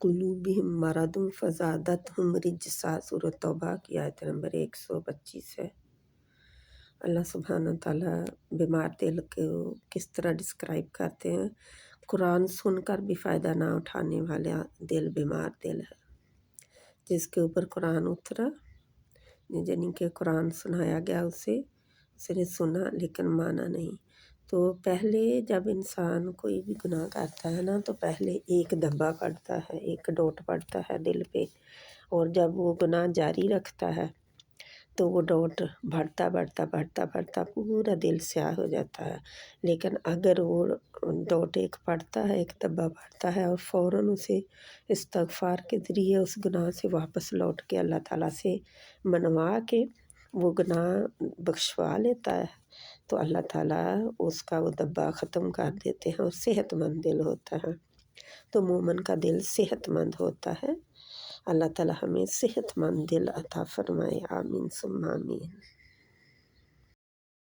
قلوبہم مرض فزادتہم رجسا، سورۃ توبہ کی آیت نمبر 125 ہے۔ اللہ سبحانہ تعالیٰ بیمار دل کو کس طرح ڈسکرائب کرتے ہیں؟ قرآن سن کر بھی فائدہ نہ اٹھانے والا دل بیمار دل ہے، جس کے اوپر قرآن اترا، یعنی کہ قرآن سنایا گیا اس نے سنا لیکن مانا نہیں۔ تو پہلے جب انسان کوئی بھی گناہ کرتا ہے نا، تو پہلے ایک دھبہ پڑتا ہے، ایک ڈوٹ پڑتا ہے دل پہ، اور جب وہ گناہ جاری رکھتا ہے تو وہ ڈوٹ بڑھتا بڑھتا بڑھتا بڑھتا پورا دل سیاہ ہو جاتا ہے۔ لیکن اگر وہ ڈوٹ ایک پڑتا ہے، ایک دھبہ پڑتا ہے، اور فوراً اسے استغفار کے ذریعے اس گناہ سے واپس لوٹ کے اللہ تعالیٰ سے منوا کے وہ گناہ بخشوا لیتا ہے، تو اللہ تعالیٰ اس کا وہ دھبہ ختم کر دیتے ہیں اور صحت مند دل ہوتا ہے۔ تو مومن کا دل صحت مند ہوتا ہے۔ اللہ تعالیٰ ہمیں صحت مند دل عطا فرمائے، آمین ثم آمین۔